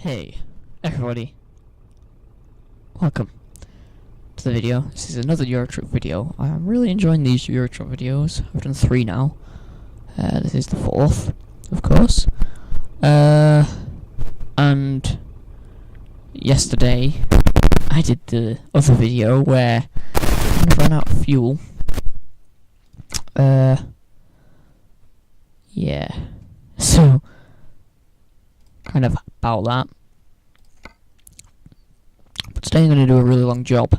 Hey, everybody. Welcome to the video. This is another Euro Truck video. I'm really enjoying these Euro Truck videos. I've done 3 now. This is the 4th, of course. And yesterday I did the other video where I ran out of fuel. Yeah. So, kind of about that. But today I'm going to do a really long job.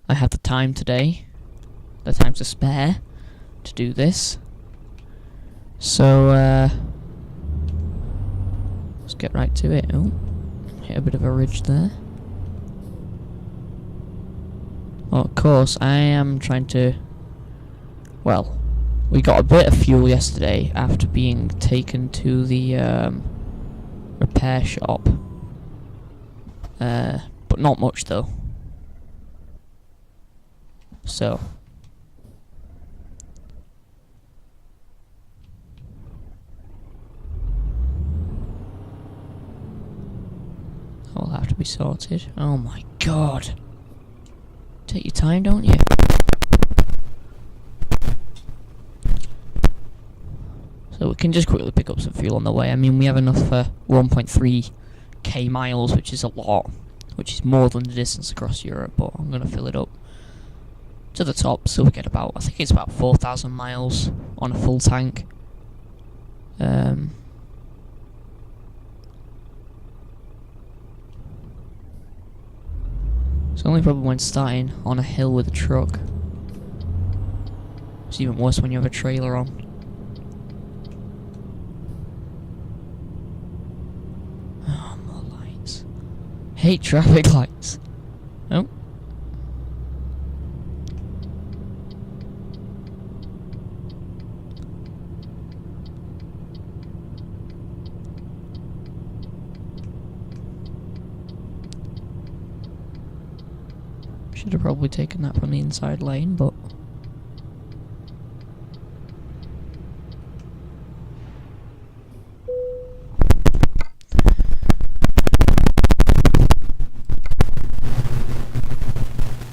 I have the time today, the time to spare, to do this. So, let's get right to it. Oh, hit a bit of a ridge there. Well, of course, I am trying to... Well, we got a bit of fuel yesterday after being taken to the repair shop. But not much though. So that will have to be sorted. Oh my god. Take your time, don't you? So we can just quickly pick up some fuel on the way. I mean, we have enough for 1.3k miles, which is a lot, which is more than the distance across Europe, but I'm going to fill it up to the top, so we get about, I think it's about 4,000 miles on a full tank. It's only problem when starting on a hill with a truck. It's even worse when you have a trailer on. Hate traffic lights. Oh. Should have probably taken that from the inside lane, but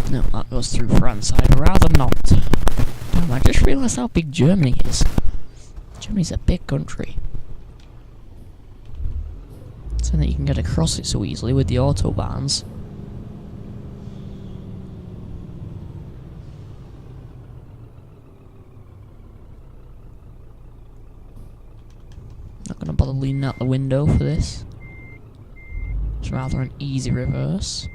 no, that goes through France. I'd rather not. Damn, I just realised how big Germany is. Germany's a big country. So that you can get across it so easily with the autobahns. Not gonna bother leaning out the window for this. It's rather an easy reverse.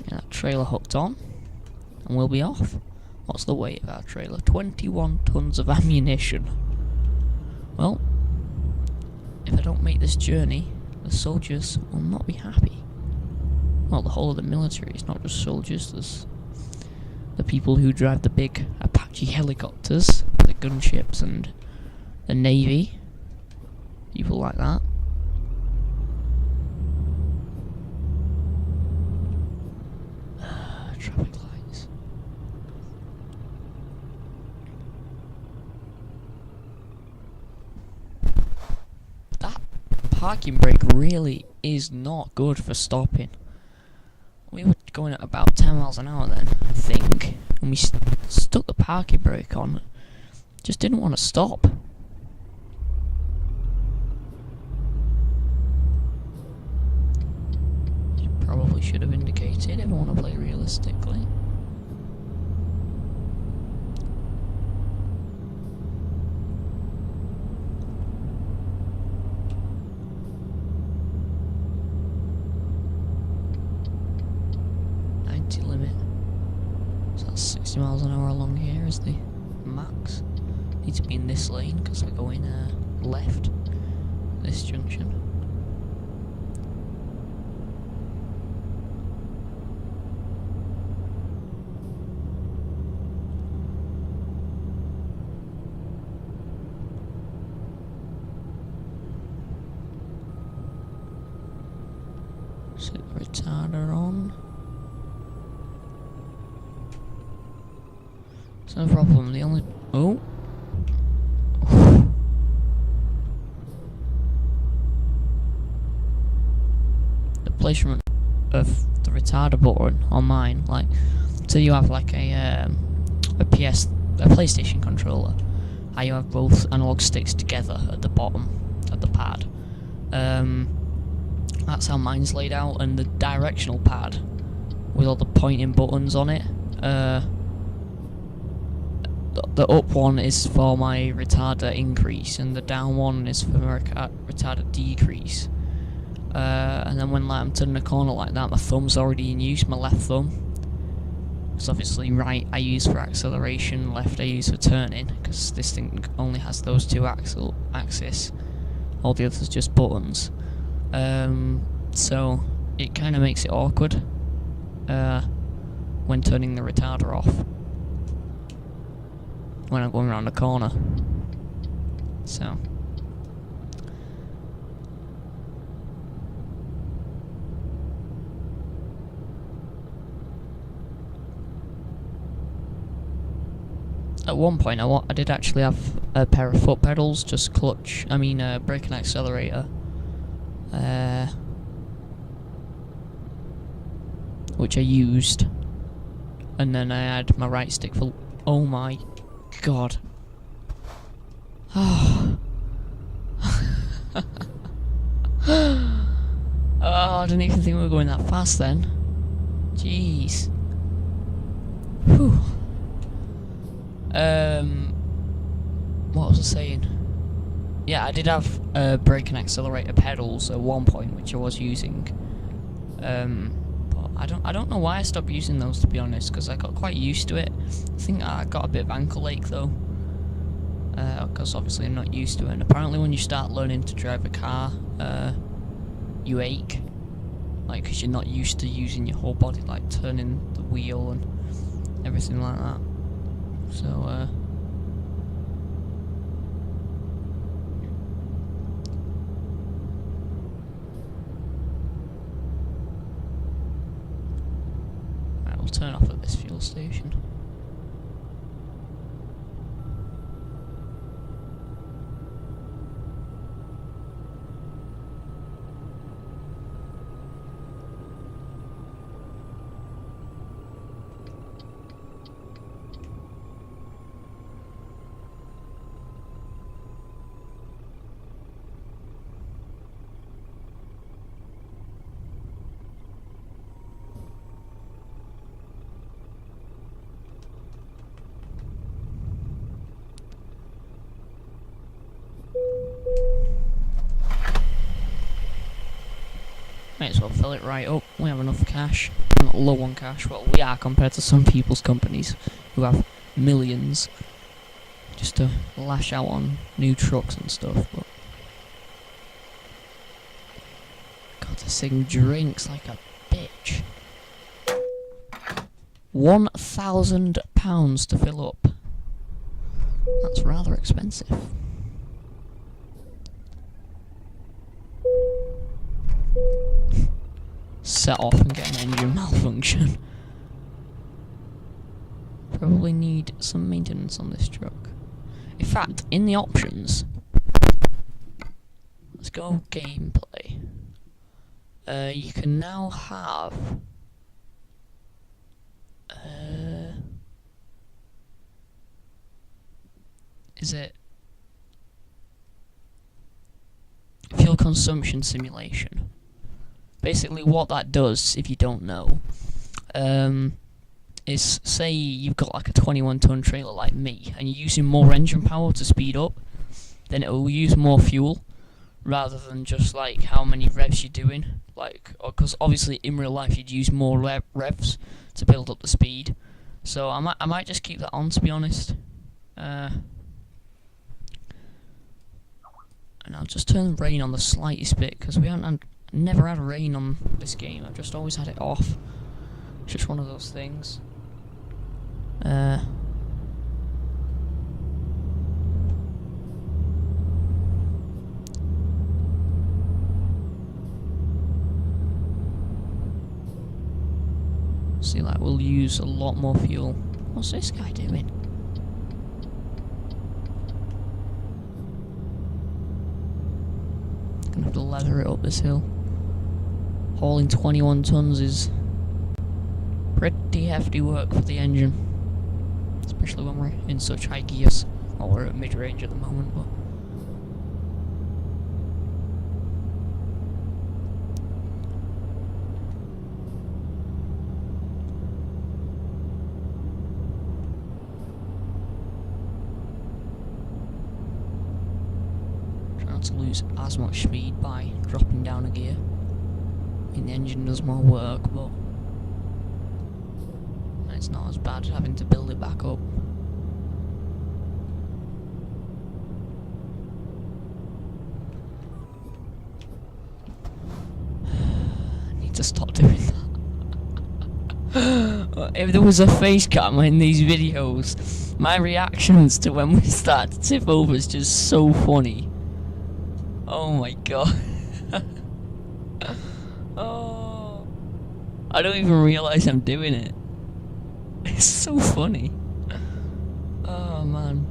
Yeah, that trailer hooked on, and we'll be off. What's the weight of our trailer? 21 tons of ammunition. Well, if I don't make this journey, the soldiers will not be happy. Well, the whole of the military is not just soldiers. There's the people who drive the big Apache helicopters, the gunships, and the Navy. People like that. Traffic lights. That parking brake really is not good for stopping. We were going at about 10 miles an hour then, I think, and we stuck the parking brake on. Just didn't want to stop. Probably should have indicated if I want to play realistically. Limit. So that's 60 miles an hour along here is the max. Need to be in this lane because we're going left this junction. Set the retarder on. No problem, the only... Oh! placement of the retarder button on mine. Like, so you have like a PlayStation controller. How you have both analog sticks together at the bottom of the pad. That's how mine's laid out, and the directional pad with all the pointing buttons on it. The up one is for my retarder increase, and the down one is for my retarder decrease. And then when I'm turning a corner like that, my thumb's already in use, my left thumb. Because obviously right I use for acceleration, left I use for turning, because this thing only has those two axes. All the others just buttons. So it kind of makes it awkward when turning the retarder off when I'm going around the corner. So at one point I did actually have a pair of foot pedals, just brake and accelerator, which I used, and then I had my right stick for. Oh my god! Oh, I didn't even think we were going that fast then. Jeez. Whew. What was I saying? Yeah, I did have brake and accelerator pedals at one point, which I was using. But I don't know why I stopped using those, to be honest, because I got quite used to it. I think I got a bit of ankle ache though, because obviously I'm not used to it. And apparently, when you start learning to drive a car, you ache, like because you're not used to using your whole body, like turning the wheel and everything like that. So, right, we'll turn off at this fuel station. Might as well fill it right up. We have enough cash. We're not low on cash. Well, we are compared to some people's companies who have millions just to lash out on new trucks and stuff. But God, this thing drinks like a bitch. £1,000 to fill up. That's rather expensive. Set off and get an engine malfunction. Probably need some maintenance on this truck. In fact, in the options, let's go gameplay. You can now have is it fuel consumption simulation? Basically what that does, if you don't know, is say you've got like a 21-ton trailer like me and you're using more engine power to speed up, then it will use more fuel rather than just like how many revs you're doing, like, because obviously in real life you'd use more revs to build up the speed. So I might just keep that on, to be honest, and I'll just turn the rain on the slightest bit because we haven't never had rain on this game. I've just always had it off. It's just one of those things. See, like, we'll use a lot more fuel. What's this guy doing? Gonna have to leather it up this hill. hauling 21 tons is pretty hefty work for the engine, especially when we're in such high gears. Well, we're at mid-range at the moment, but try not to lose as much speed by dropping down a gear. I mean, the engine does more work, but it's not as bad having to build it back up. I need to stop doing that. If there was a face cam in these videos, my reactions to when we start to tip over is just so funny. Oh my god. Oh, I don't even realise I'm doing it. It's so funny. Oh man.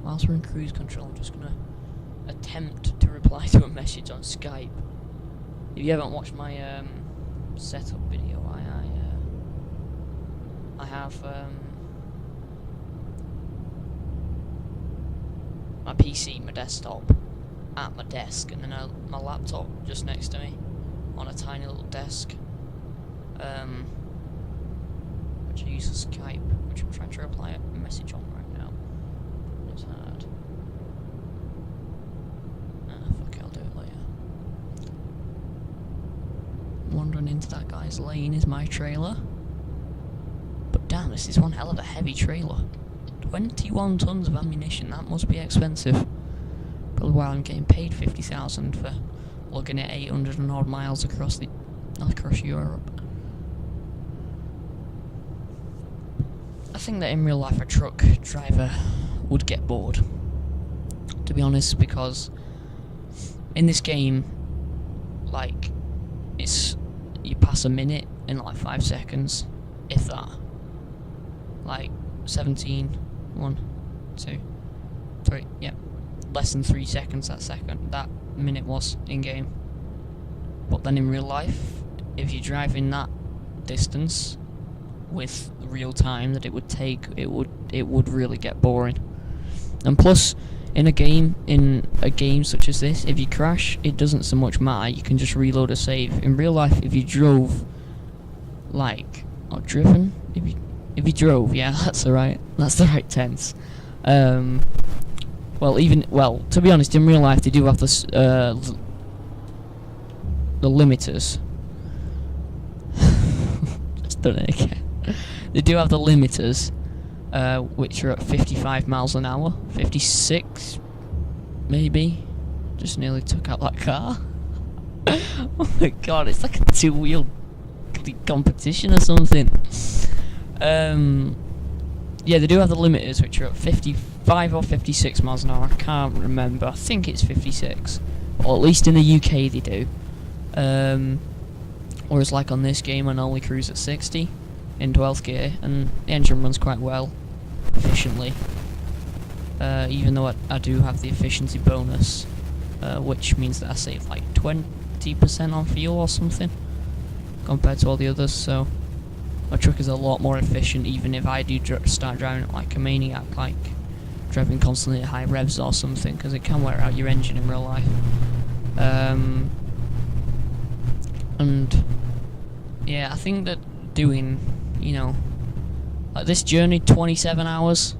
Whilst we're in cruise control, I'm just gonna attempt to reply to a message on Skype. If you haven't watched my setup video, I have my PC, my desktop, at my desk, and then my laptop just next to me on a tiny little desk, which I use for Skype, which I'm trying to reply a message on right now. It's hard. Fuck it, I'll do it later. Wandering into that guy's lane is my trailer. But damn, this is one hell of a heavy trailer. 21 tons of ammunition, that must be expensive. Probably why I'm getting paid 50,000 for lugging it 800 and odd miles across Europe. I think that in real life a truck driver would get bored, to be honest, because in this game, like, you pass a minute in like 5 seconds, if that. Like 17, 1, 2, 3, yeah, less than 3 seconds that minute was in game. But then in real life, if you're driving that distance with the real time that it would take, it would really get boring. And plus, in a game such as this, if you crash, it doesn't so much matter. You can just reload a save. In real life, if you drove, like, or driven, if you drove, yeah, that's the right tense. Well, to be honest, in real life, they do have the limiters. Just done it again. They do have the limiters, which are at 55 miles an hour, 56, maybe. Just nearly took out that car. Oh my god, it's like a two-wheel competition or something. Yeah, they do have the limiters, which are at 55 or 56 miles an hour. I can't remember. I think it's 56, or at least in the UK they do. Whereas, like on this game, I normally cruise at 60 in 12th gear, and the engine runs quite well, efficiently. Even though I do have the efficiency bonus, which means that I save like 20% on fuel or something compared to all the others. So my truck is a lot more efficient, even if I do start driving it like a maniac, like driving constantly at high revs or something, because it can wear out your engine in real life. And yeah, I think that doing, like this journey, 27 hours,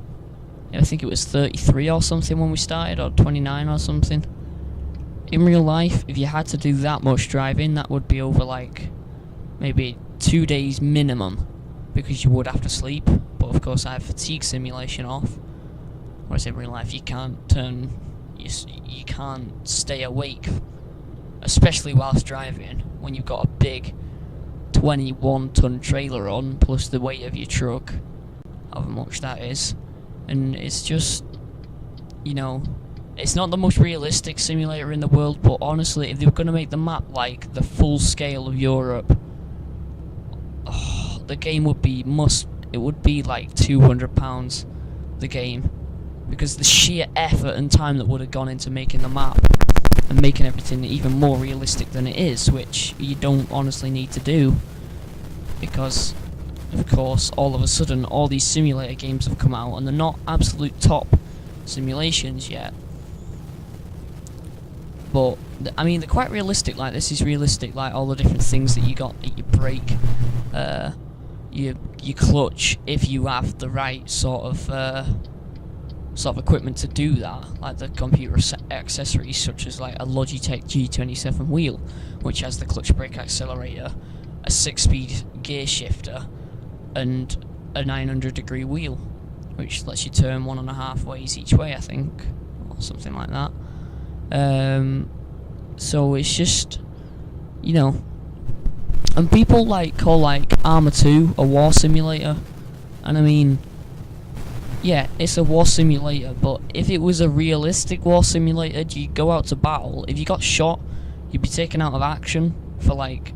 I think it was 33 or something when we started, or 29 or something. In real life, if you had to do that much driving, that would be over like maybe 2 days minimum, because you would have to sleep. But of course I have fatigue simulation off, whereas in real life you can't you can't stay awake, especially whilst driving, when you've got a big 21-ton trailer on, plus the weight of your truck, however much that is. And it's just you know, it's not the most realistic simulator in the world, but honestly, if they were going to make the map like the full scale of Europe, the game would be it would be like £200 the game, because the sheer effort and time that would have gone into making the map and making everything even more realistic than it is, which you don't honestly need to do, because of course all of a sudden all these simulator games have come out and they're not absolute top simulations yet, but I mean they're quite realistic. Like, this is realistic, like all the different things that you got, that you brake, your clutch, if you have the right sort of equipment to do that, like the computer accessories such as like a Logitech G27 wheel, which has the clutch brake accelerator, a 6-speed gear shifter, and a 900-degree wheel, which lets you turn 1.5 ways each way, I think, or something like that. So it's just, you know, and people call like Arma 2 a war simulator, and I mean, yeah, it's a war simulator, but if it was a realistic war simulator, you'd go out to battle. If you got shot, you'd be taken out of action for like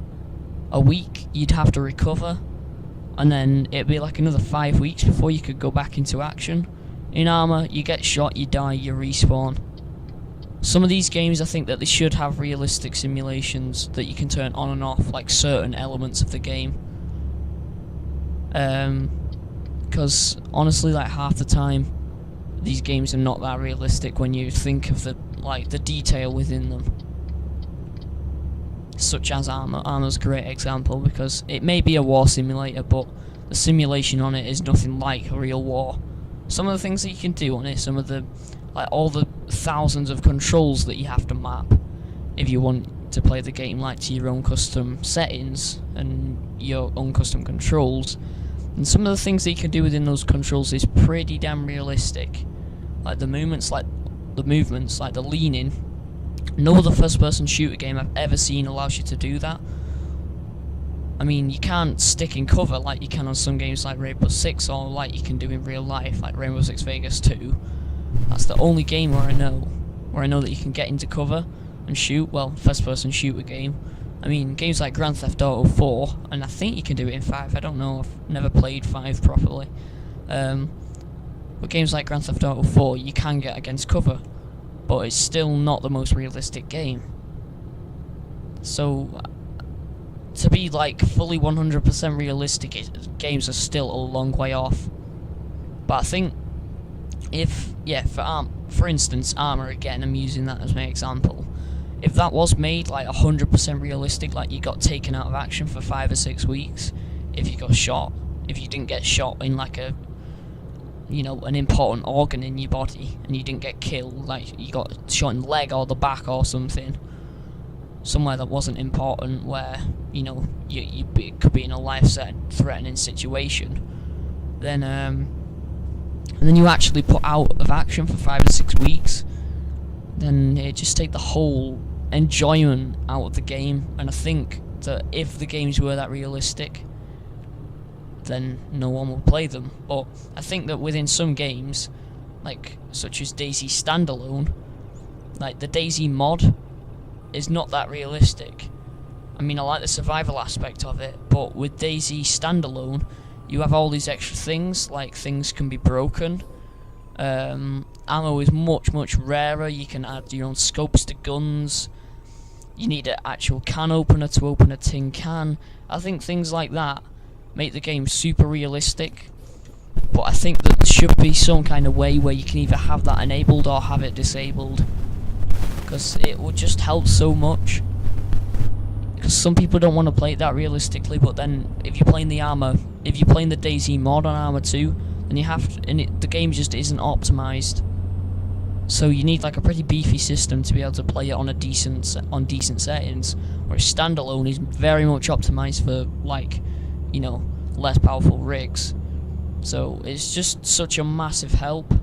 a week. You'd have to recover, and then it'd be like another 5 weeks before you could go back into action. In Arma, you get shot, you die, you respawn. Some of these games, I think that they should have realistic simulations that you can turn on and off, like certain elements of the game. Because honestly, like half the time, these games are not that realistic when you think of the detail within them. Such as Arma. Arma's a great example, because it may be a war simulator, but the simulation on it is nothing like a real war. Some of the things that you can do on it, some of the all the thousands of controls that you have to map if you want to play the game like to your own custom settings and your own custom controls, and some of the things that you can do within those controls is pretty damn realistic. Like the movements, like the leaning. No other first-person shooter game I've ever seen allows you to do that. I mean, you can't stick in cover like you can on some games like Rainbow Six, or like you can do in real life, like Rainbow Six Vegas 2. That's the only game where I know that you can get into cover and shoot. Well, first-person shooter game. I mean, games like Grand Theft Auto 4, and I think you can do it in 5. I don't know. I've never played 5 properly. But games like Grand Theft Auto 4, you can get against cover, but it's still not the most realistic game. So, to be like fully 100% realistic, games are still a long way off. But I think for instance, Arma again, I'm using that as my example. If that was made like 100% realistic, like you got taken out of action for 5 or 6 weeks, if you got shot, if you didn't get shot in like an important organ in your body, and you didn't get killed, like you got shot in the leg or the back or something, somewhere that wasn't important, where you could be in a life-threatening situation, then and then you actually put out of action for 5 or 6 weeks, then it just take the whole enjoyment out of the game. And I think that if the games were that realistic, then no one would play them. But I think that within some games, like such as DayZ Standalone, like the DayZ mod is not that realistic. I mean, I like the survival aspect of it, but with DayZ Standalone, you have all these extra things, like things can be broken. Ammo is much rarer. You can add your own scopes to guns. You need an actual can opener to open a tin can. I think things like that make the game super realistic. But I think that there should be some kind of way where you can either have that enabled or have it disabled, because it would just help so much. Because some people don't want to play it that realistically, but then if you're playing the DayZ mod on Arma 2, then you have to, and the game just isn't optimized. So you need like a pretty beefy system to be able to play it on decent settings. Whereas Standalone is very much optimized for less powerful rigs. So it's just such a massive help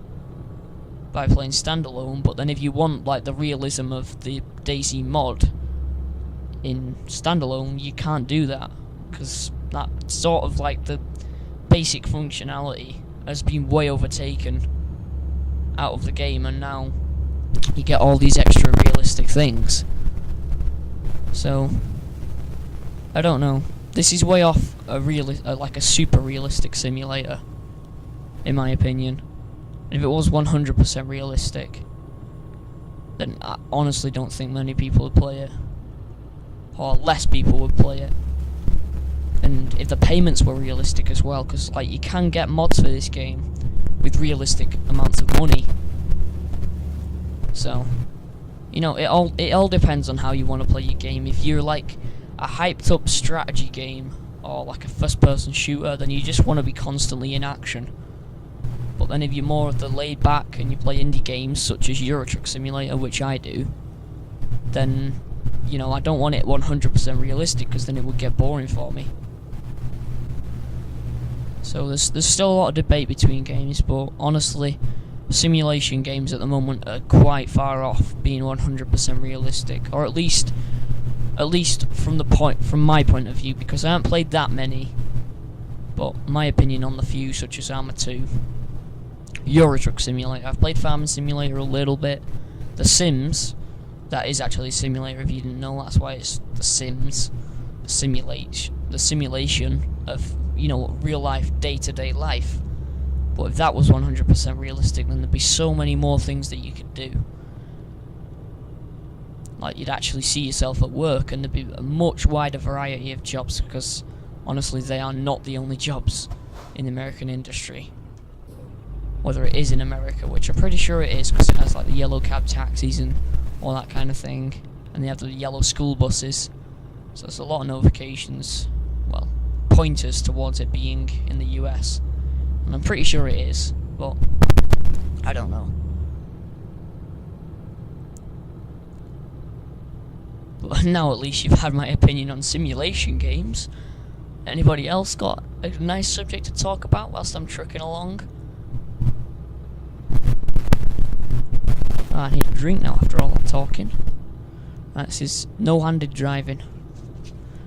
by playing Standalone. But then if you want like the realism of the DayZ mod in Standalone, you can't do that, because that sort of like the basic functionality has been way overtaken out of the game, and now you get all these extra realistic things. So I don't know. This is way off like a super realistic simulator, in my opinion. If it was 100% realistic, then I honestly don't think many people would play it, or less people would play it. And if the payments were realistic as well, because like you can get mods for this game with realistic amounts of money. So, you know, it all depends on how you want to play your game. If you're like a hyped up strategy game or like a first person shooter, then you just want to be constantly in action. But then if you're more of the laid back and you play indie games such as Euro Truck Simulator, which I do, then, you know, I don't want it 100% realistic, because then it would get boring for me. So there's still a lot of debate between games, but honestly, simulation games at the moment are quite far off being 100% realistic, or at least from my point of view, because I haven't played that many. But my opinion on the few, such as Arma 2, Euro Truck Simulator, I've played Farming Simulator a little bit. The Sims, that is actually a simulator if you didn't know, that's why it's The Sims. The simulation of, you know, real life, day-to-day life. But if that was 100% realistic, then there'd be so many more things that you could do. Like, you'd actually see yourself at work, and there'd be a much wider variety of jobs, because honestly they are not the only jobs in the American industry. Whether it is in America, which I'm pretty sure it is, because it has like the yellow cab taxis and all that kind of thing, and they have the yellow school buses. So there's a lot of notifications, well, pointers towards it being in the US, and I'm pretty sure it is, but I don't know. But now at least you've had my opinion on simulation games. Anybody else got a nice subject to talk about whilst I'm trucking along? I need a drink now after all that talking. This is no-handed driving.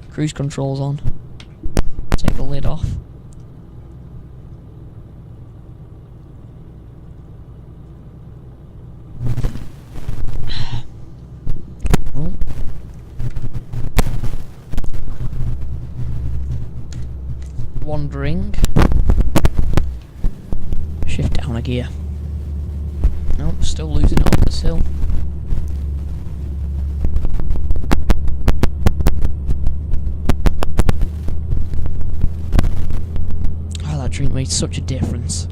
Cruise control's on. Take the lid off. Well. Wandering. Shift down a gear. Nope, still losing it up this hill. Oh, that drink made such a difference.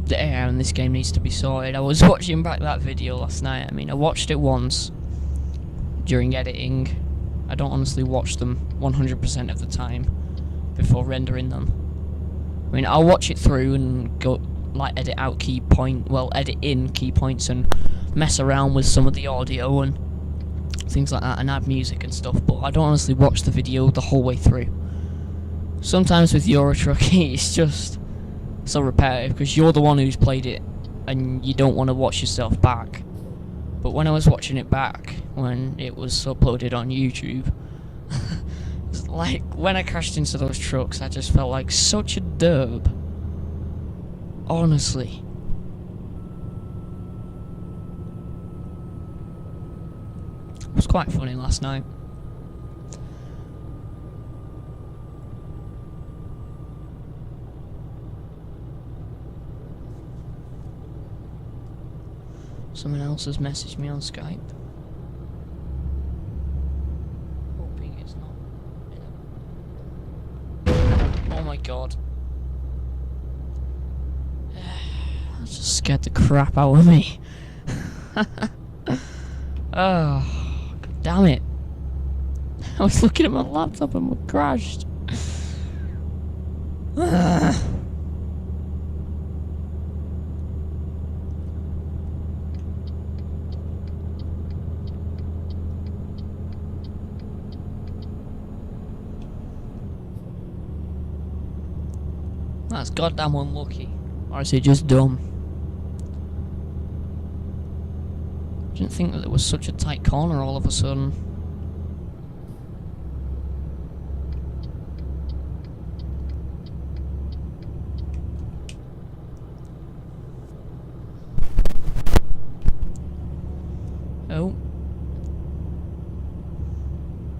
The air in this game needs to be sorted. I was watching back that video last night. I mean, I watched it once during editing. I don't honestly watch them 100% of the time before rendering them. I mean, I'll watch it through and go like edit in key points and mess around with some of the audio and things like that and add music and stuff, but I don't honestly watch the video the whole way through. Sometimes with Euro Truck it's just so repetitive because you're the one who's played it and you don't want to watch yourself back. But when I was watching it back, when it was uploaded on YouTube, it's like when I crashed into those trucks, I just felt like such a derb. Honestly. It was quite funny last night. Someone else has messaged me on Skype. Hoping it's not. Oh my god. That just scared the crap out of me. Oh, god damn it. I was looking at my laptop and it crashed. that's goddamn unlucky. Or is it just dumb? I didn't think that there was such a tight corner all of a sudden. Oh.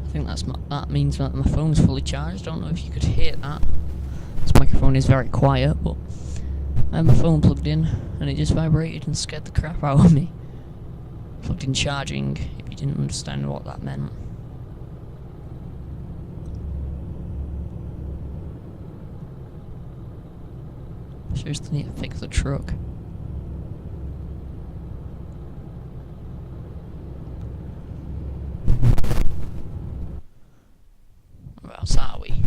I think that means that my phone's fully charged. I don't know if you could hear that. This microphone is very quiet, but I had my phone plugged in and it just vibrated and scared the crap out of me. Plugged in charging, if you didn't understand what that meant. Seriously need to fix the truck. Whereabouts are we?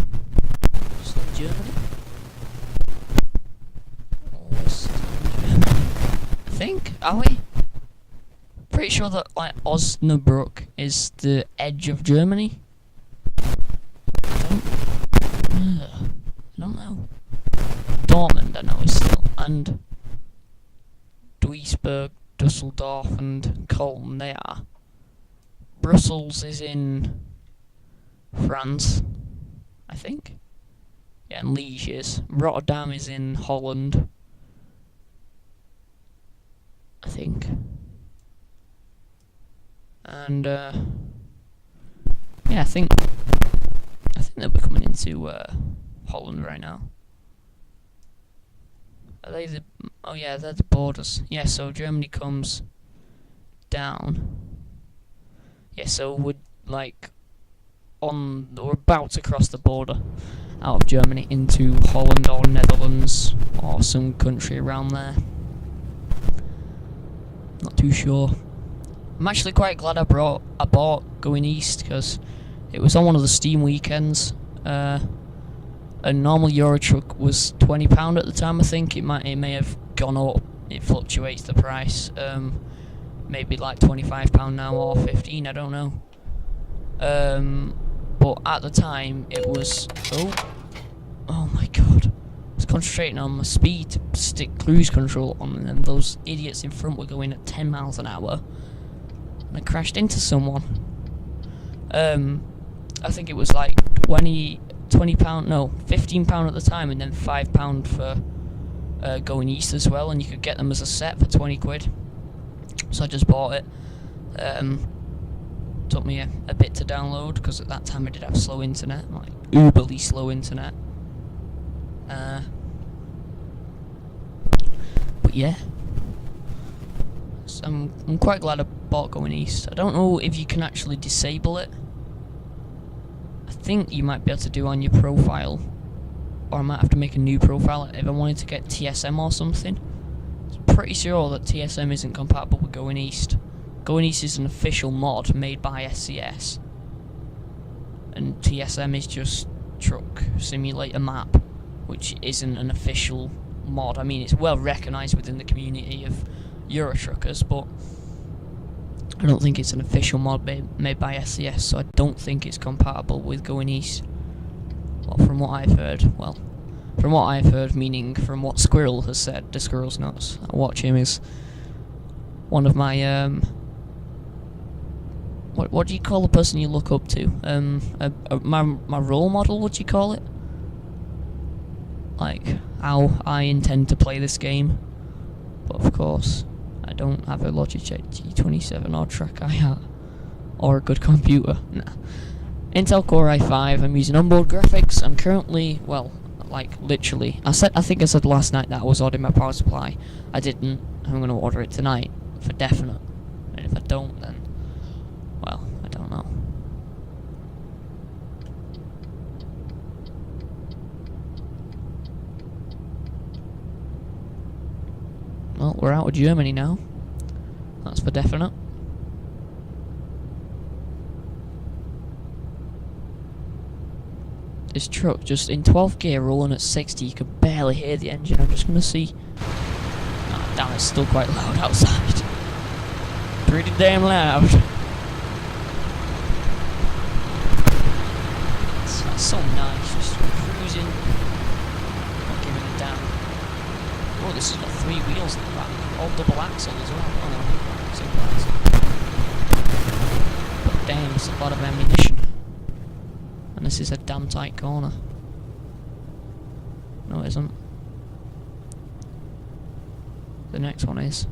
Still Germany? Or still Germany? I think, are we? Pretty sure that like Osnabrück is the edge of Germany. I don't know. Dortmund I know is still, and Duisburg, Dusseldorf and Cologne they are. Brussels is in France, I think. Yeah, and Liège is. Rotterdam is in Holland, I think. And yeah, I think they'll be coming into Holland right now. Are they the? Oh yeah, they're the borders. Yeah, so Germany comes down. Yeah, so we're like we're about to cross the border out of Germany into Holland or Netherlands or some country around there. Not too sure. I'm actually quite glad I bought Going East because it was on one of the Steam weekends. A normal Euro truck was £20 at the time. I think it may have gone up. It fluctuates the price. Maybe like £25 now or 15. I don't know. But at the time it was oh my god. I was concentrating on my speed to stick cruise control on, and then those idiots in front were going at 10 miles an hour. I crashed into someone. I think it was like £20, no, £15 at the time, and then £5 for Going East as well, and you could get them as a set for 20 quid. So I just bought it. Took me a bit to download because at that time I did have slow internet, like uberly slow internet. But yeah. So I'm quite glad I bought Going East. I don't know if you can actually disable it. I think you might be able to do on your profile, or I might have to make a new profile if I wanted to get TSM or something. I'm pretty sure that TSM isn't compatible with Going East. Going East is an official mod made by SCS, and TSM is just Truck Simulator Map, which isn't an official mod. I mean, it's well recognised within the community of Euro truckers, but I don't think it's an official mod made by SCS, so I don't think it's compatible with Going East. Well, from what I've heard, meaning from what Squirrel has said, the Squirrel's nuts. I watch him as one of my what do you call the person you look up to? My role model, what do you call it? Like how I intend to play this game. But of course, I don't have a Logitech G27 or Track or a good computer. Nah. Intel Core i5. I'm using onboard graphics. I'm currently, well, like literally. I think I said last night that I was ordering my power supply. I didn't. I'm gonna order it tonight for definite. And if I don't, then well, I don't know. Well, we're out of Germany now. That's for definite. This truck just in 12th gear rolling at 60, you could barely hear the engine. I'm just gonna see. Oh, damn, it's still quite loud outside. Pretty damn loud. That's so nice, just cruising, not giving a damn Oh, this has got 3 wheels in the back. All double axle as well. Oh no, surprise. But damn, it's a lot of ammunition. And this is a damn tight corner. No, it isn't. The next one is.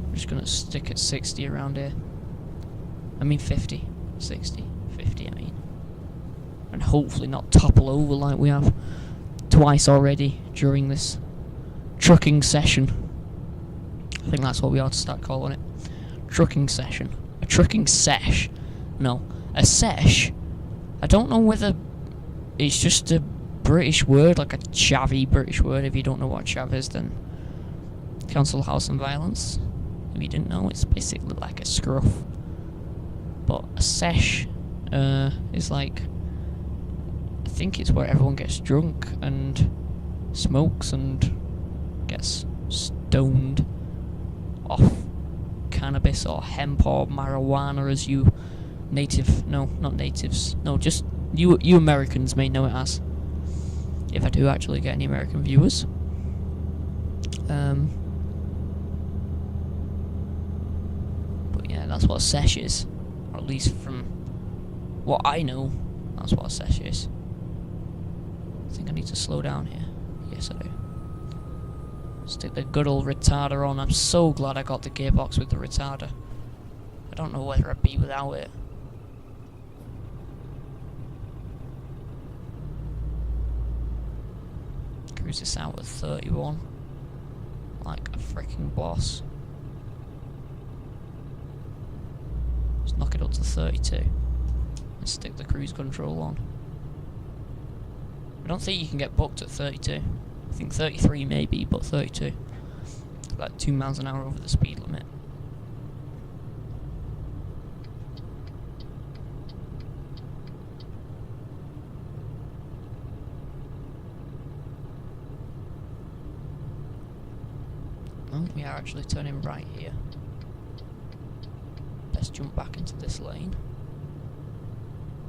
I'm just gonna stick at 60 around here. I mean 50. 60. 50 I mean. And hopefully not topple over like we have twice already during this trucking session. I think that's what we ought to start calling it. Trucking session. A trucking sesh. No. A sesh. I don't know whether it's just a British word, like a chavvy British word. If you don't know what chav is, then Council House and Violence. If you didn't know, it's basically like a scruff. But a sesh is like, I think it's where everyone gets drunk and smokes and gets stoned off cannabis or hemp or marijuana, as you not natives, just you Americans may know it as, if I do actually get any American viewers. But yeah, that's what a sesh is, or at least from what I know, that's what a sesh is. I think I need to slow down here. Yes, I do. Stick the good old retarder on. I'm so glad I got the gearbox with the retarder. I don't know whether I'd be without it. Cruise this out at 31. Like a freaking boss. Let's knock it up to 32. And stick the cruise control on. I don't think you can get booked at 32. I think 33 maybe, but 32. About 2 miles an hour over the speed limit. Oh, we are actually turning right here. Let's jump back into this lane,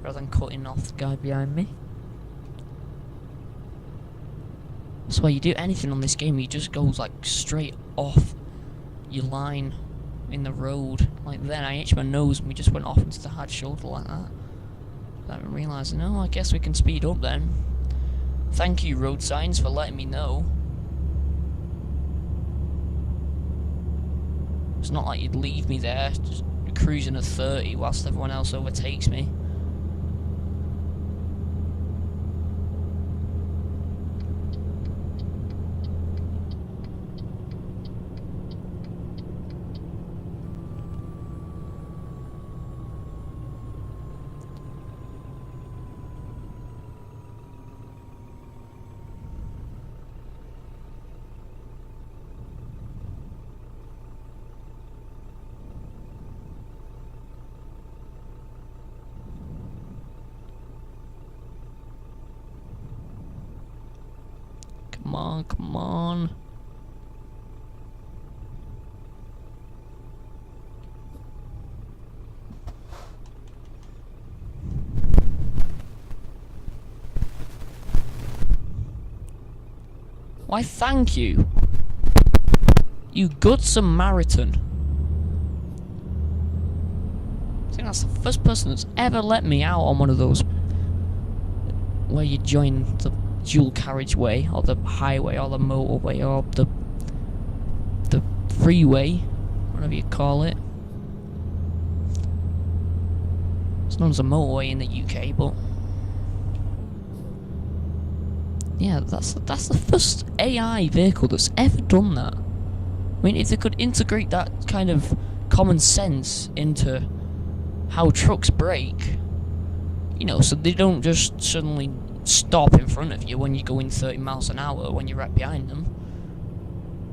rather than cutting off the guy behind me. That's why you do anything on this game, you just goes like straight off your line in the road. Like then I itched my nose and we just went off into the hard shoulder like that. Without even realising, oh, I guess we can speed up then. Thank you, road signs, for letting me know. It's not like you'd leave me there, just cruising at 30 whilst everyone else overtakes me. Come on, come on. Why, thank you. You good Samaritan. I think that's the first person that's ever let me out on one of those where you join the dual carriageway, or the highway, or the motorway, or the freeway, whatever you call it. It's known as a motorway in the UK, but yeah, that's the first AI vehicle that's ever done that. I mean, if they could integrate that kind of common sense into how trucks brake, you know, so they don't just suddenly stop in front of you when you're going 30 miles an hour when you're right behind them,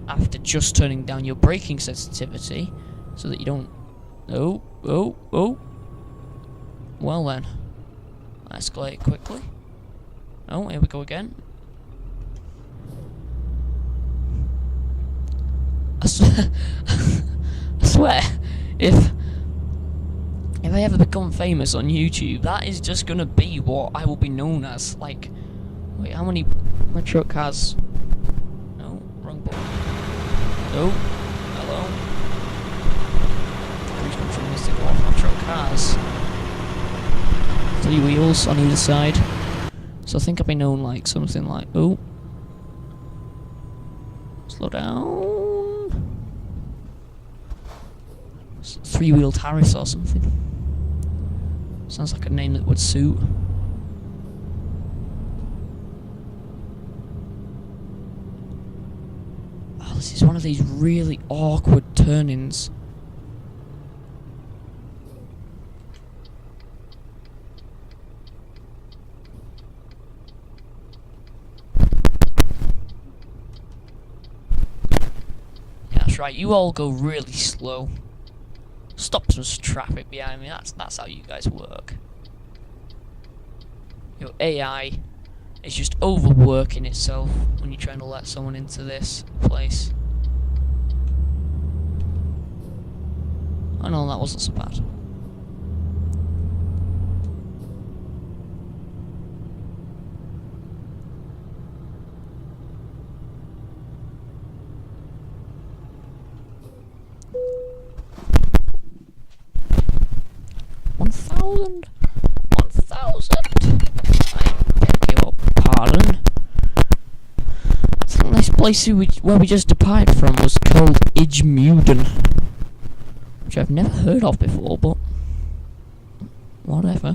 after just turning down your braking sensitivity, so that you don't... Oh. Well then, escalate quickly. Oh, here we go again. swear, if I ever become famous on YouTube, that is just gonna be what I will be known as. Like, wait, how many? My truck has. No, wrong button. No, hello. Cruise control needs to go off. My truck has 3 wheels on either side, so I think I'll be known like something like, oh, slow down. 3-wheel Harris or something. Sounds like a name that would suit. Oh, this is one of these really awkward turnings. Yeah, that's right, you all go really slow. Stop some traffic behind me, that's how you guys work. Your AI is just overworking itself when you're trying to let someone into this place. Oh no, that wasn't so bad. $1,000? I beg your pardon. I think this place where we just departed from was called Idjmuden, which I've never heard of before, but whatever.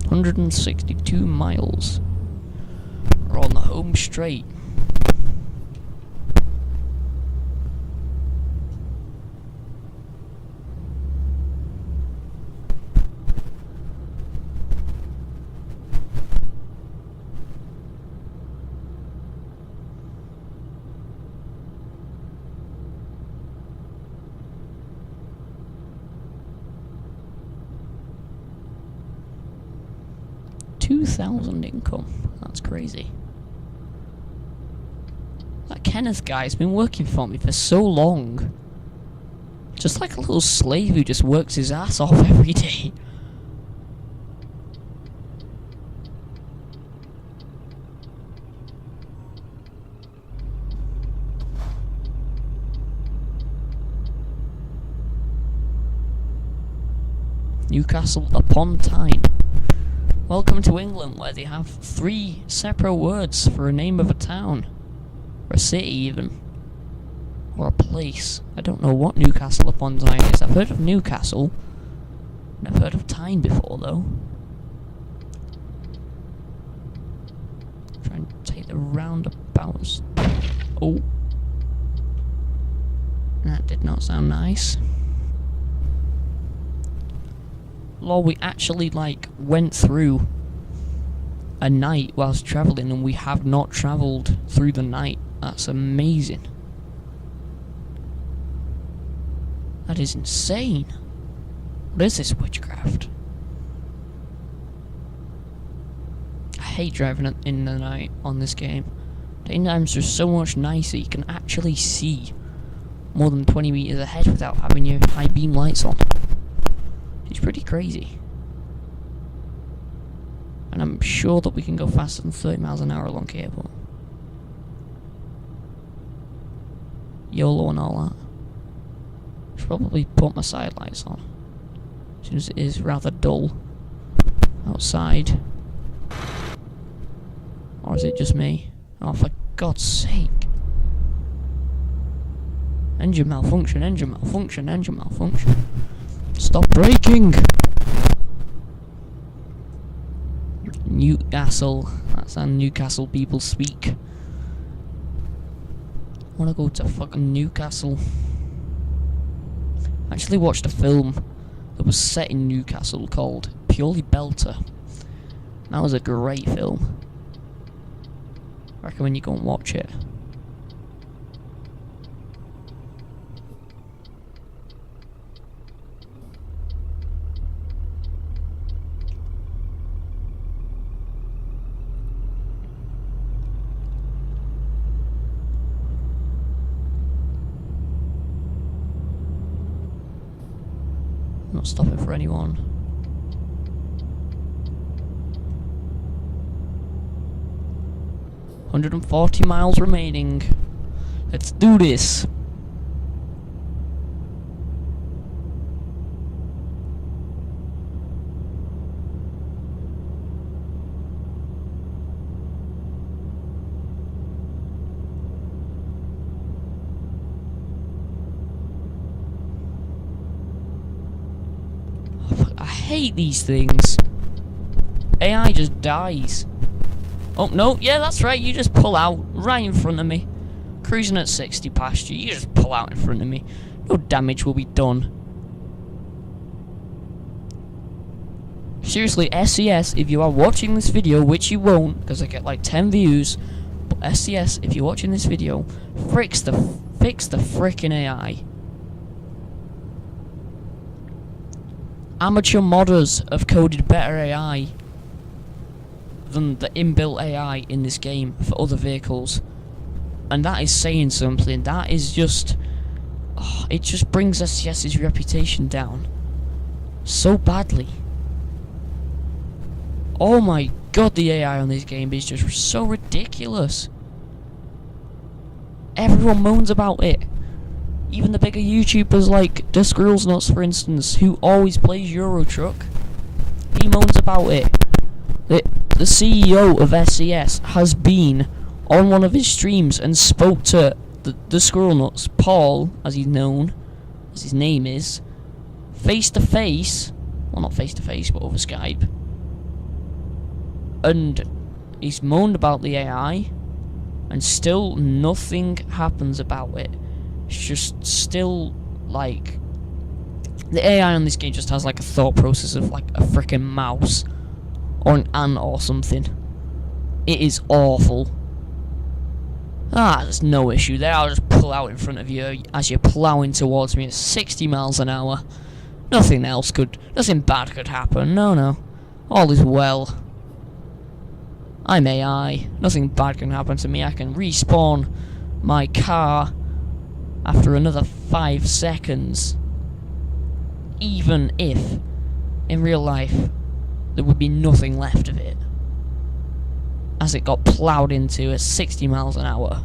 $162 miles. We're on the home straight. $2,000 income. That's crazy. That Kenneth guy's been working for me for so long. Just like a little slave who just works his ass off every day. Newcastle upon Tyne. Welcome to England, where they have 3 separate words for a name of a town. Or a city, even. Or a place. I don't know what Newcastle upon Tyne is. I've heard of Newcastle. Never heard of Tyne before, though. Try and take the roundabouts. Oh. That did not sound nice. Lol, we actually, like, went through a night whilst travelling, and we have not travelled through the night. That's amazing. That is insane. What is this witchcraft? I hate driving in the night on this game. Daytimes are so much nicer. You can actually see more than 20 meters ahead without having your high beam lights on. It's pretty crazy. And I'm sure that we can go faster than 30 miles an hour along here, but YOLO and all that. Should probably put my side lights on, since it is rather dull outside. Or is it just me? Oh, for God's sake. Engine malfunction, engine malfunction, engine malfunction. Stop braking! Newcastle. That's how Newcastle people speak. I wanna go to fucking Newcastle. I actually watched a film that was set in Newcastle called Purely Belter. That was a great film. I recommend you go and watch it. not stopping for anyone. "140 miles remaining. Let's do this." I hate these things. AI just dies. Oh, no, yeah, that's right, you just pull out right in front of me. Cruising at 60 past you, you just pull out in front of me. No damage will be done. Seriously, SES, if you are watching this video, which you won't, because I get like 10 views, but SES, if you're watching this video, fix the frickin' AI. Amateur modders have coded better AI than the inbuilt AI in this game for other vehicles, and that is saying something. That is just, it just brings SCS's reputation down so badly. Oh my god, the AI on this game is just so ridiculous. Everyone moans about it. Even the bigger YouTubers like The Squirrels Nuts, for instance, who always plays Euro Truck, he moans about it. The CEO of SES has been on one of his streams and spoke to the Squirrel Nuts, Paul, as he's known, as his name is, face to face. Well, not face to face, but over Skype. And he's moaned about the AI, and still nothing happens about it. It's just still like the AI on this game just has like a thought process of like a freaking mouse or an ant or something. It is awful. There's no issue there. I'll just pull out in front of you as you're plowing towards me at 60 miles an hour. Nothing bad could happen. No. All is well. I'm AI. Nothing bad can happen to me. I can respawn my car after another 5 seconds. Even if, in real life, there would be nothing left of it, as it got ploughed into at 60 miles an hour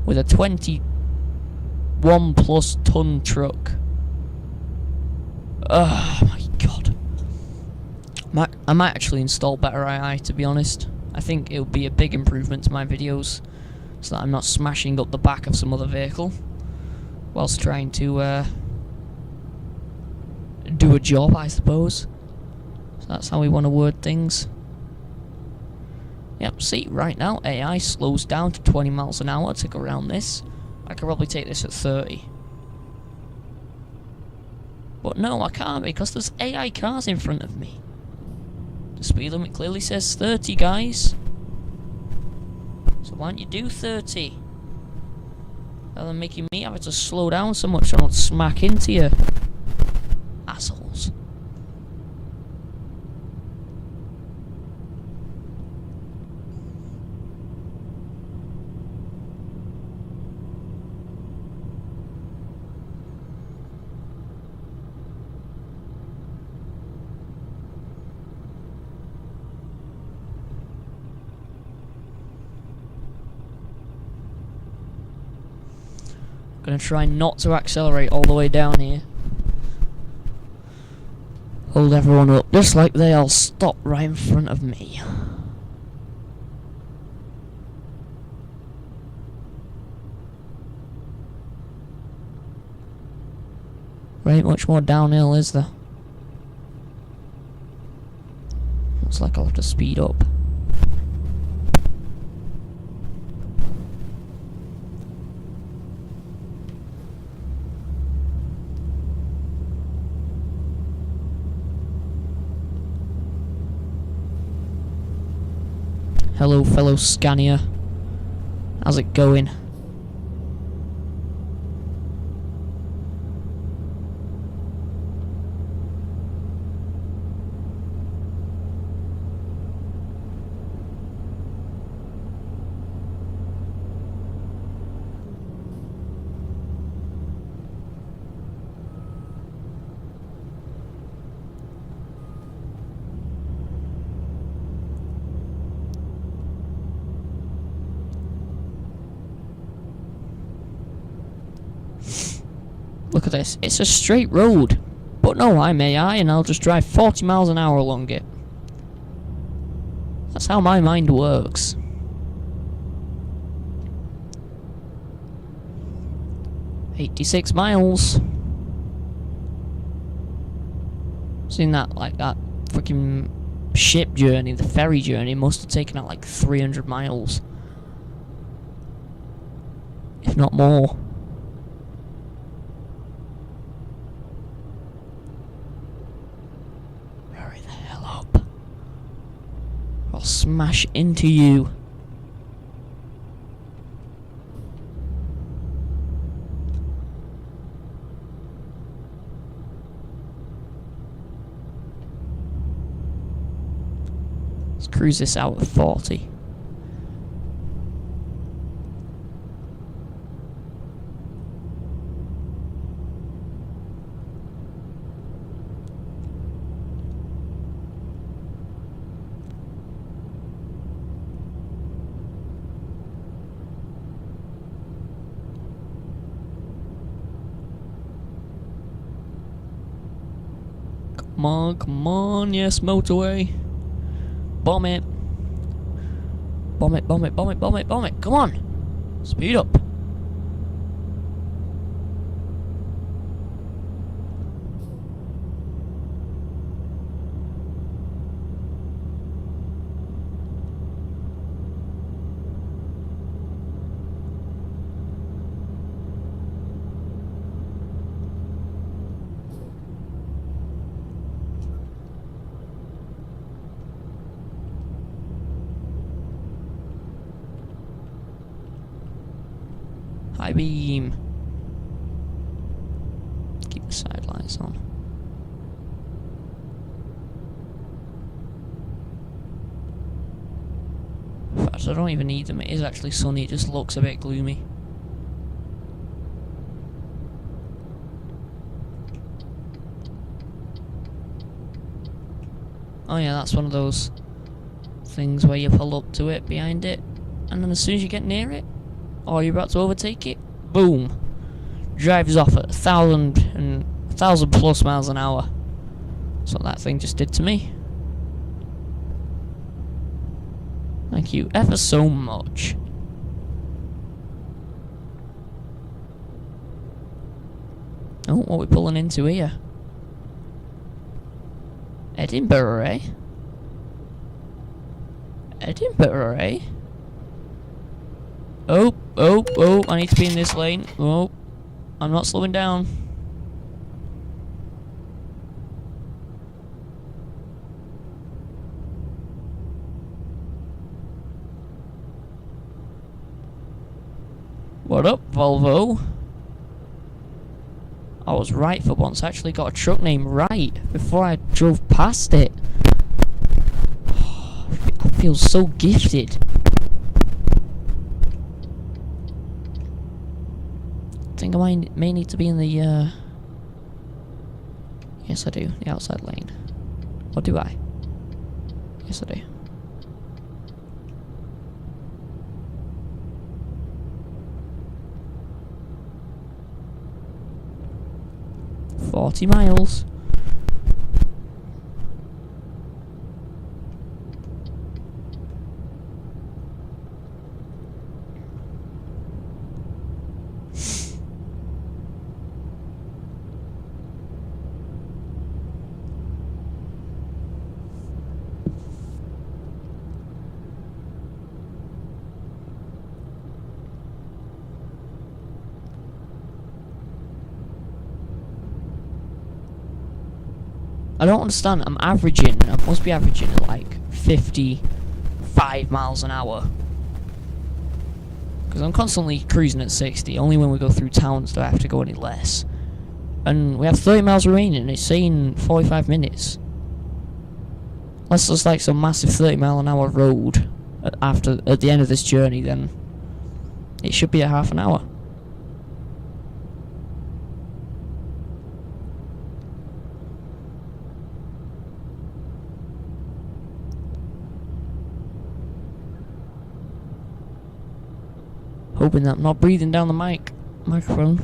with a 21 plus ton truck. Oh my god. I might actually install better AI, to be honest. I think it would be a big improvement to my videos, so that I'm not smashing up the back of some other vehicle whilst trying to do a job, I suppose. So that's how we want to word things. Yep, see, right now AI slows down to 20 miles an hour to go around this. I could probably take this at 30. But no, I can't, because there's AI cars in front of me. The speed limit clearly says 30, guys. So why don't you do 30? Rather than making me have to slow down so much I don't smack into you. Assholes. Gonna try not to accelerate all the way down here. Hold everyone up, just like they all stop right in front of me. There ain't much more downhill, is there? Looks like I'll have to speed up. Hello, fellow Scania. How's it going? Look at this. It's a straight road. But no, I'm AI and I'll just drive 40 miles an hour along it. That's how my mind works. "86 miles. Seen that, like, that freaking ship journey, the ferry journey, must have taken out like 300 miles. If not more. Hurry the hell up. I'll smash into you. Let's cruise this out at 40. Come on, yes, motorway. Bomb it. Bomb it, bomb it, bomb it, bomb it, bomb it. Come on. Speed up. High beam. Keep the side lights on. In fact, I don't even need them. It is actually sunny. It just looks a bit gloomy. Oh yeah, that's one of those things where you pull up to it, behind it, and then as soon as you get near it, or you're about to overtake it, boom, drives off at 1,000 plus miles an hour. That's what that thing just did to me. Thank you ever so much. Oh, what are we pulling into here? Edinburgh, eh? Edinburgh, eh? Oh, oh, oh, I need to be in this lane. Oh, I'm not slowing down. What up, Volvo? I was right for once. I actually got a truck name right before I drove past it. I feel so gifted. I think I may need to be in the, yes I do, the outside lane. Or do I? Yes I do. "40 miles. I don't understand. I must be averaging at like 55 miles an hour. Because I'm constantly cruising at 60. Only when we go through towns do I have to go any less. And we have 30 miles remaining and it's saying 45 minutes. Unless there's like some massive 30 mile an hour road at the end of this journey, then it should be a half an hour. Hoping that I'm not breathing down the microphone.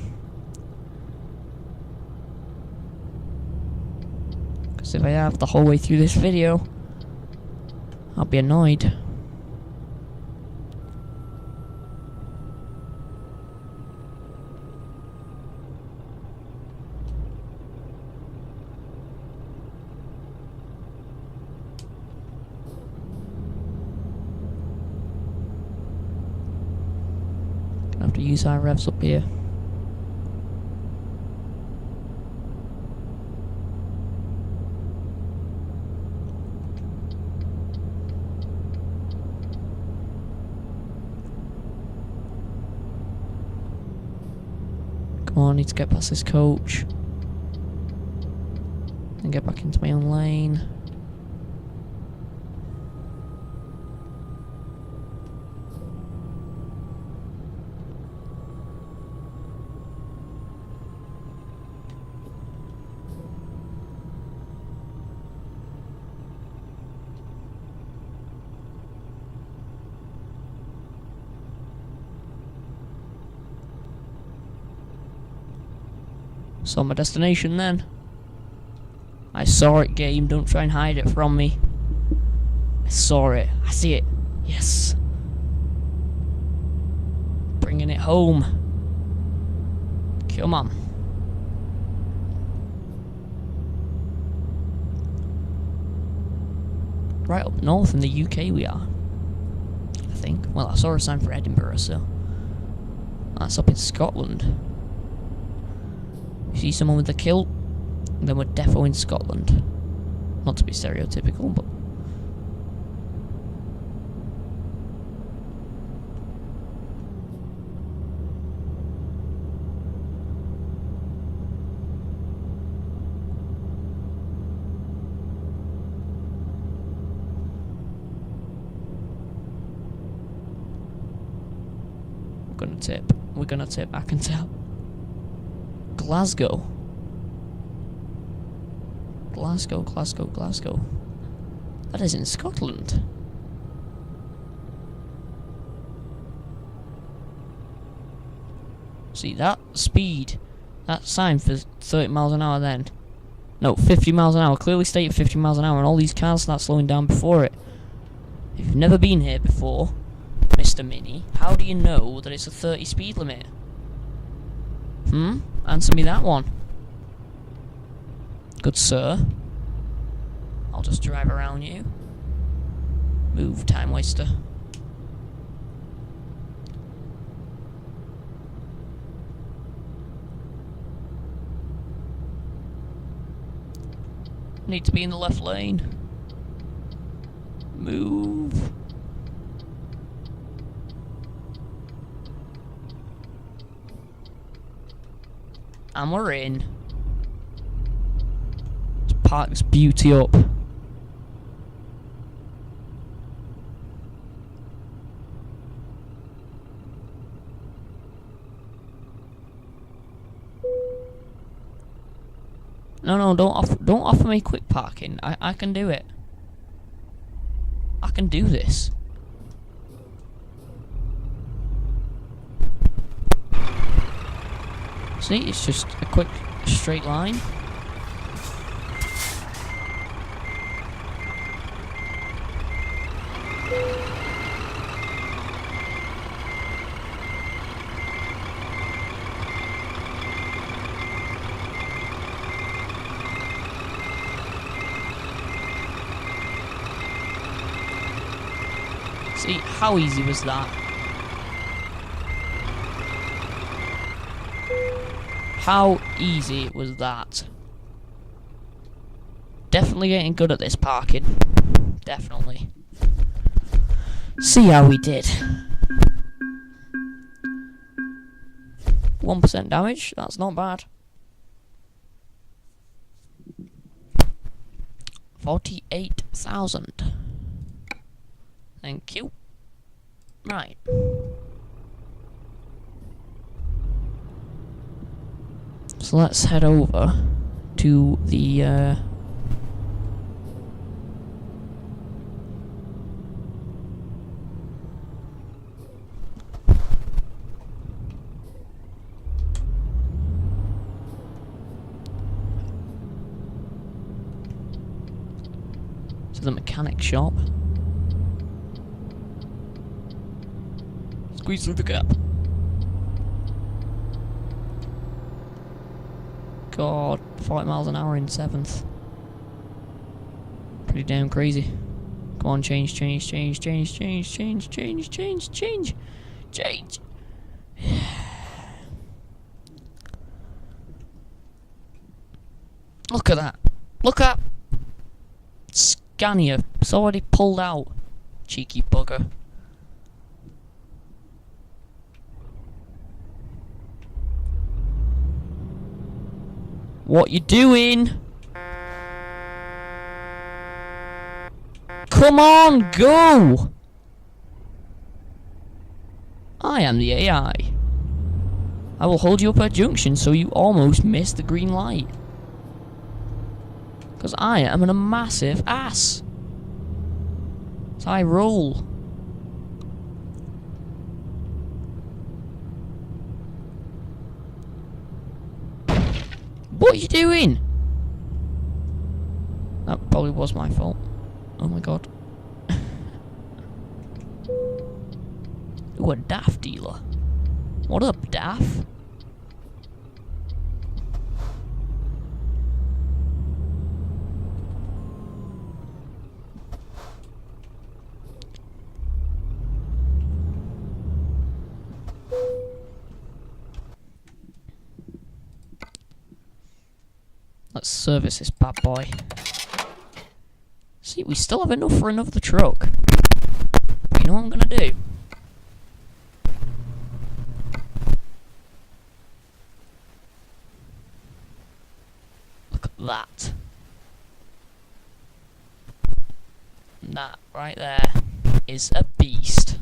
Because if I have the whole way through this video, I'll be annoyed. Gonna have to use high revs up here. Come on, I need to get past this coach. And get back into my own lane. Saw my destination then. I saw it, game. Don't try and hide it from me. I saw it. I see it. Yes. Bringing it home. Come on. Right up north in the UK we are. I think. Well, I saw a sign for Edinburgh, so that's up in Scotland. You see someone with a kilt, then we're defo in Scotland. Not to be stereotypical, but we're gonna tip, I can tell. Glasgow. Glasgow. That is in Scotland. See that speed, that sign for 30 miles an hour then. No, 50 miles an hour, clearly stated 50 miles an hour, and all these cars start slowing down before it. If you've never been here before, Mr. Mini, how do you know that it's a 30 speed limit? Answer me that one. Good sir. I'll just drive around you. Move, time waster. Need to be in the left lane. Move. And we're in. Let's park this beauty up. No, don't offer me quick parking. I can do it. I can do this. See, it's just a quick straight line. See, how easy was that? How easy was that? Definitely getting good at this parking. Definitely. See how we did. 1% damage, that's not bad. 48,000. Thank you. Right. So let's head over to the to the mechanic shop. Squeeze through the gap. God, 40 miles an hour in 7th. Pretty damn crazy. Come on, change. Look at that. Look at Scania. It's already pulled out. Cheeky bugger. What you doing? Come on, go! I am the AI. I will hold you up at a junction so you almost miss the green light. Because I am a massive ass. So I roll. What are you doing? That probably was my fault. Oh my god. Ooh, a DAF dealer. What up, DAF? Let's service this bad boy. See, we still have enough for another truck. You know what I'm gonna do? Look at that. And that right there is a beast.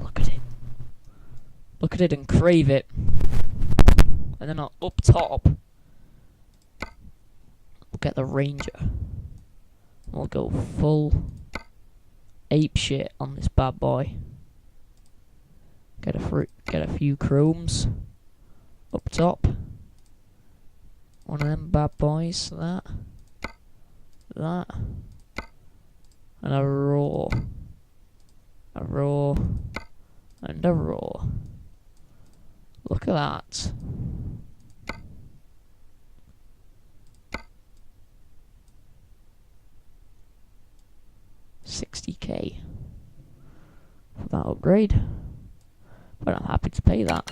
Look at it. Look at it and crave it. And then up top, we'll get the Ranger. We'll go full ape shit on this bad boy. Get a few chromes up top. One of them bad boys. That, and a raw, and a raw. Look at that. $60K for that upgrade, but I'm happy to pay that.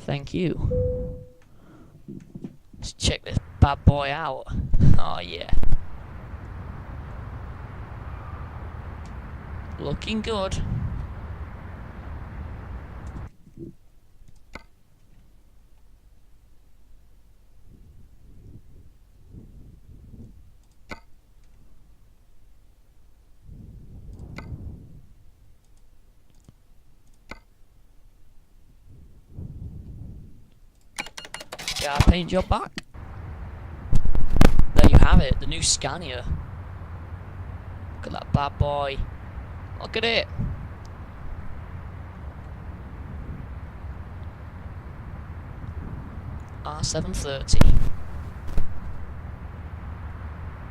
Thank you. Let's check this bad boy out. Oh yeah, looking good. Yeah, paint job back. There you have it, the new Scania. Look at that bad boy. Look at it. R730.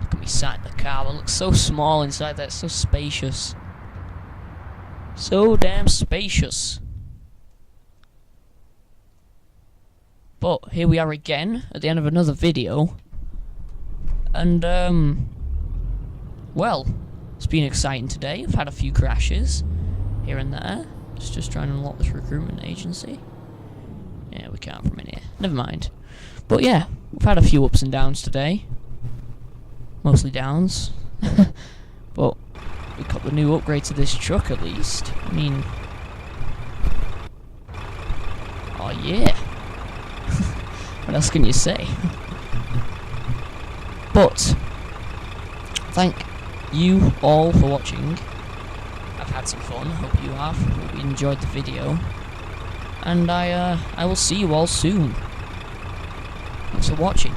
Look at me sat in the car. It looks so small inside there. It's so spacious. So damn spacious. But here we are again at the end of another video, and well, it's been exciting today. I've had a few crashes here and there. Just trying to unlock this recruitment agency. Yeah, we can't from in here. Never mind. But yeah, we've had a few ups and downs today. Mostly downs. But we got the new upgrade to this truck at least. I mean, oh yeah. What else can you say? But thank you all for watching. I've had some fun. Hope you have. Hope you enjoyed the video. And I will see you all soon. Thanks for watching.